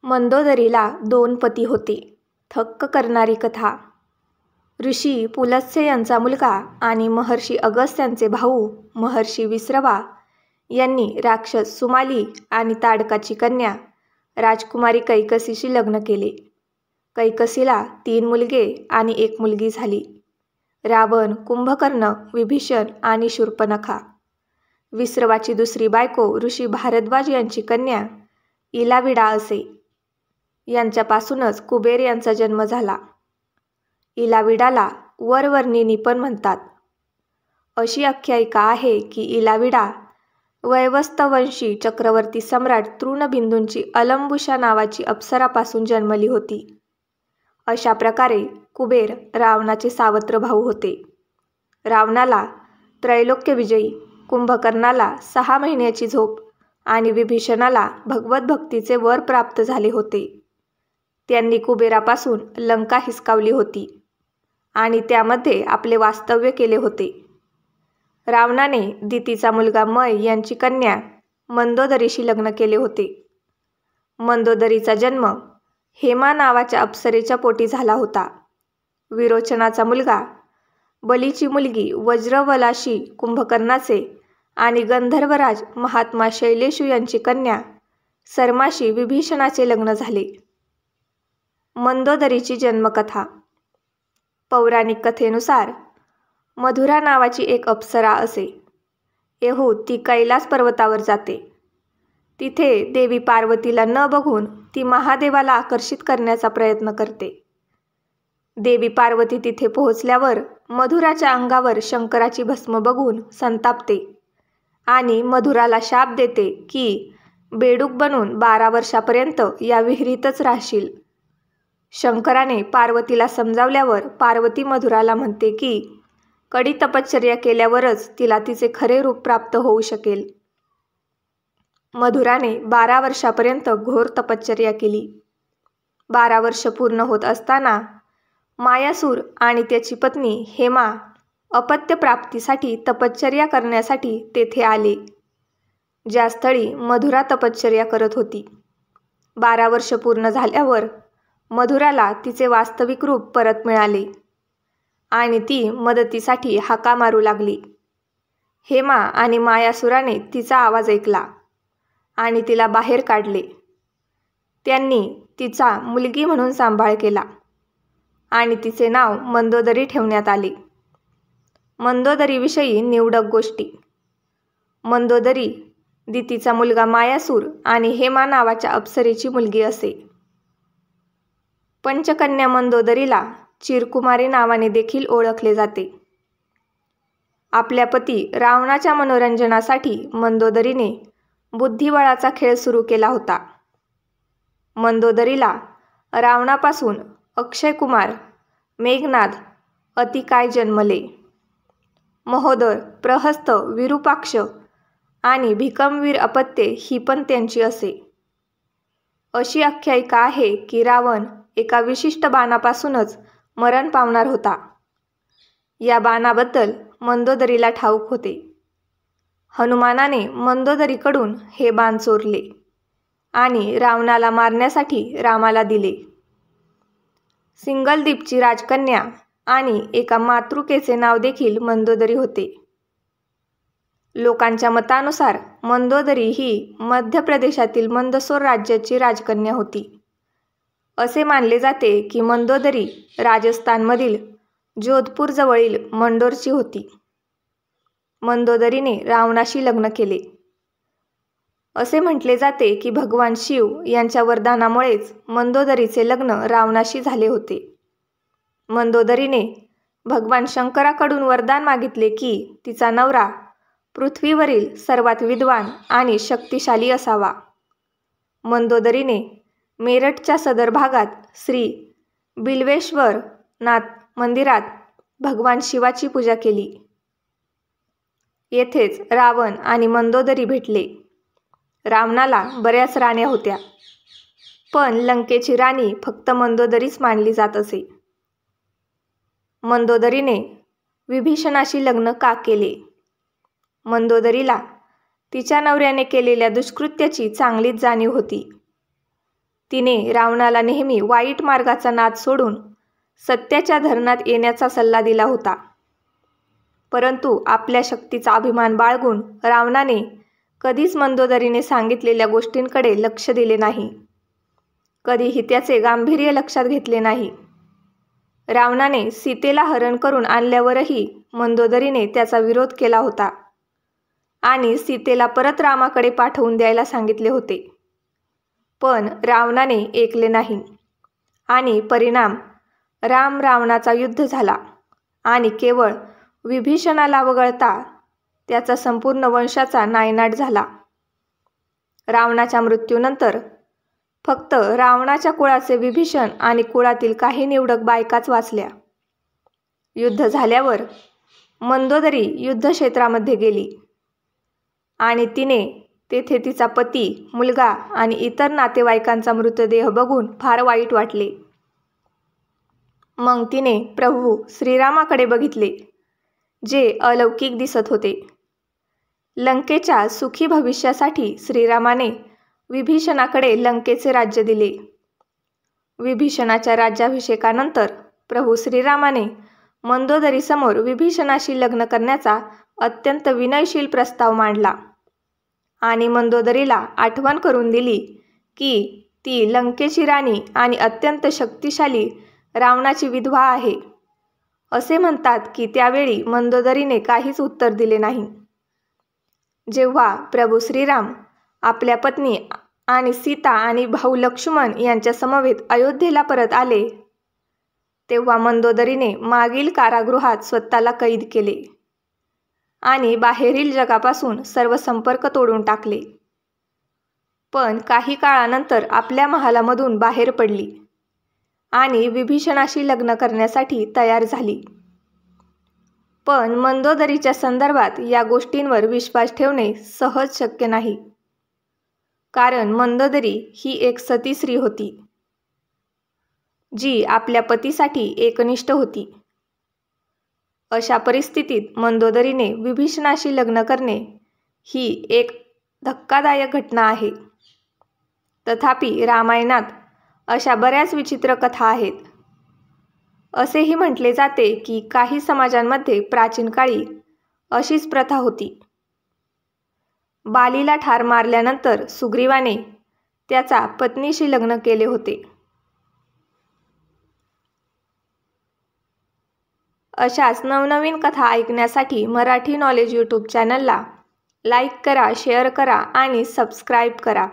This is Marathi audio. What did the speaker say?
मंदोदरीला 2 पती होते. थक्क करणारी कथा. ऋषी पुलत्स्य यांचा मुलगा आणि महर्षी अगस्त्यांचे भाऊ महर्षी विश्रवा यांनी राक्षस सुमाली आणि ताडकाची कन्या राजकुमारी कैकसीशी लग्न केले. कैकसीला 3 मुलगे आणि 1 मुलगी झाली. रावण, कुंभकर्ण, विभीषण आणि शूर्पणखा. विश्रवाची दुसरी बायको ऋषी भारद्वाज यांची कन्या इलाविडा असे. यांच्यापासूनच कुबेर यांचा जन्म झाला. इलाविडाला वरवर्णिनी पण म्हणतात. अशी आख्यायिका आहे की इलाविडा वैवस्वतवंशी चक्रवर्ती सम्राट तृणबिंदूंची अलंबुषा नावाची अप्सरापासून जन्मली होती. अशा प्रकारे कुबेर रावणाचे सावत्र भाऊ होते. रावणाला त्रैलोक्य विजयी, कुंभकर्णाला 6 महिन्याची झोप आणि विभीषणाला भगवत भक्तीचे वर प्राप्त झाले होते. त्यांनी कुबेरापासून लंका हिसकावली होती आणि त्यामध्ये आपले वास्तव्य केले होते. रावणाने दितीचा मुलगा मय यांची कन्या मंदोदरीशी लग्न केले होते. मंदोदरीचा जन्म हेमा नावाच्या अप्सरेच्या पोटी झाला होता. विरोचनाचा मुलगा, बलीची मुलगी वज्रवलाशी कुंभकर्णाचे आणि गंधर्वराज महात्मा शैलेशू यांची कन्या सर्माशी विभीषणाचे लग्न झाले. मंदोदरीची जन्मकथा. पौराणिक कथेनुसार मधुरा नावाची एक अप्सरा असे. येहून ती कैलास पर्वतावर जाते. तिथे देवी पार्वतीला न बघून ती महादेवाला आकर्षित करण्याचा प्रयत्न करते. देवी पार्वती तिथे पोहोचल्यावर मधुराच्या अंगावर शंकराची भस्म बघून संतापते आणि मधुराला शाप देते की बेडूक बनून 12 वर्षापर्यंत या विहिरीतच राहशील. शंकराने पार्वतीला समजावल्यावर पार्वती मधुराला म्हणते की कडी तपश्चर्या केल्यावरच तिला तिचे खरे रूप प्राप्त होऊ शकेल. मधुराने 12 वर्षापर्यंत घोर तपश्चर्या केली. 12 वर्ष पूर्ण होत असताना मायासूर आणि त्याची पत्नी हेमा अपत्य प्राप्तीसाठी तपश्चर्या करण्यासाठी तेथे आले, ज्या स्थळी मधुरा तपश्चर्या करत होती. 12 वर्ष पूर्ण झाल्यावर मधुराला तिचे वास्तविक रूप परत मिळाले आणि ती मदतीसाठी हाका मारू लागली. हेमा आणि मायासुराने तिचा आवाज ऐकला आणि तिला बाहेर काढले. त्यांनी तिचा मुलगी म्हणून सांभाळ केला आणि तिचे नाव मंदोदरी ठेवण्यात आले. मंदोदरीविषयी निवडक गोष्टी. मंदोदरी दितीचा मुलगा मायासूर आणि हेमा नावाच्या अप्सरेची मुलगी असे. पंचकन्या मंदोदरीला चिरकुमारी नावाने देखील ओळखले जाते. आपल्या पती रावणाच्या मनोरंजनासाठी मंदोदरीने बुद्धिबळाचा खेळ सुरू केला होता. मंदोदरीला रावणापासून अक्षयकुमार, मेघनाद, अतिकाय जन्मले. महोदर, प्रहस्त, विरूपाक्ष आणि भिकमवीर अपत्ये ही पण त्यांची असे. अशी आख्यायिका आहे की रावण एका विशिष्ट बाणापासूनच मरण पावणार होता. या बाणाबद्दल मंदोदरीला ठाऊक होते. हनुमानाने मंदोदरीकडून हे बाण चोरले आणि रावणाला मारण्यासाठी रामाला दिले. सिंगलदीपची राजकन्या आणि एका मातृकेचे नाव देखील मंदोदरी होते. लोकांच्या मतानुसार मंदोदरी ही मध्य प्रदेशातील मंदसोर राज्याची राजकन्या होती. असे मानले जाते की मंदोदरी राजस्थानमधील जोधपूर जवळील मंडोरची होती. मंदोदरीने रावणाशी लग्न केले. असे म्हटले जाते की भगवान शिव यांच्या वरदानामुळेच मंदोदरीचे लग्न रावणाशी झाले होते. मंदोदरीने भगवान शंकराकडून वरदान मागितले की तिचा नवरा पृथ्वीवरील सर्वात विद्वान आणि शक्तिशाली असावा. मंदोदरीने मेरठच्या सदर भागात श्री बिल्वेश्वर नाथ मंदिरात भगवान शिवाची पूजा केली. येथेच रावण आणि मंदोदरी भेटले. रावणाला बऱ्याच राण्या होत्या, पण लंकेची राणी फक्त मंदोदरीच मानली जात असे. मंदोदरीने विभीषणाशी लग्न का केले? मंदोदरीला तिच्या नवऱ्याने केलेल्या दुष्कृत्याची चांगलीच जाणीव होती. तिने रावणाला नेहमी वाईट मार्गाचा नाद सोडून सत्याच्या धरणात येण्याचा सल्ला दिला होता. परंतु आपल्या शक्तीचा अभिमान बाळगून रावणाने कधीच मंदोदरीने सांगितलेल्या गोष्टींकडे लक्ष दिले नाही. कधीही त्याचे गांभीर्य लक्षात घेतले नाही. रावणाने सीतेला हरण करून आणल्यावरही मंदोदरीने त्याचा विरोध केला होता आणि सीतेला परत रामाकडे पाठवून द्यायला सांगितले होते. पण रावणाने ऐकले नाही आणि परिणाम राम रावणाचा युद्ध झाला आणि केवळ विभीषणाला वगळता त्याचा संपूर्ण वंशाचा नायनाट झाला. रावणाच्या मृत्यूनंतर फक्त रावणाच्या कुळाचे विभीषण आणि कुळातील काही निवडक बायकाच वाचल्या. युद्ध झाल्यावर मंदोदरी युद्धक्षेत्रामध्ये गेली आणि तिने तेथे तिचा पती, मुलगा आणि इतर नातेवाईकांचा मृतदेह बघून फार वाईट वाटले. मग तिने प्रभू श्रीरामाकडे बघितले, जे अलौकिक दिसत होते. लंकेच्या सुखी भविष्यासाठी श्रीरामाने विभीषणाकडे लंकेचे राज्य दिले. विभीषणाच्या राज्याभिषेकानंतर प्रभू श्रीरामाने मंदोदरीसमोर विभीषणाशी लग्न करण्याचा अत्यंत विनयशील प्रस्ताव मांडला आणि मंदोदरीला आठवण करून दिली की ती लंकेची राणी आणि अत्यंत शक्तिशाली रावणाची विधवा आहे. असे म्हणतात की त्यावेळी मंदोदरीने काहीच उत्तर दिले नाही. जेव्हा प्रभू श्रीराम आपल्या पत्नी आणि सीता आणि भाऊ लक्ष्मण यांच्या समवेत अयोध्येला परत आले, तेव्हा मंदोदरीने मागील कारागृहात स्वतःला कैद केले आणि बाहेरील जगापासून सर्व संपर्क तोडून टाकले. पण काही काळानंतर आपल्या महालामधून बाहेर पडली आणि विभीषणाशी लग्न करण्यासाठी तयार झाली. पण मंदोदरीच्या संदर्भात या गोष्टींवर विश्वास ठेवणे सहज शक्य नाही, कारण मंदोदरी ही एक सती स्त्री होती, जी आपल्या पतीसाठी एकनिष्ठ होती. अशा परिस्थितीत मंदोदरीने विभीषणाशी लग्न करणे ही एक धक्कादायक घटना आहे. तथापि रामायणात अशा बऱ्याच विचित्र कथा आहेत. असेही म्हटले जाते की काही समाजांमध्ये प्राचीन काळी अशीच प्रथा होती. बालीला ठार मारल्यानंतर सुग्रीवाने त्याचा पत्नीशी लग्न केले होते. अशाच नवनवीन कथा ऐकण्यासाठी मराठी नॉलेज यूट्यूब चॅनलला लाईक करा, शेअर करा आणि सबस्क्राईब करा.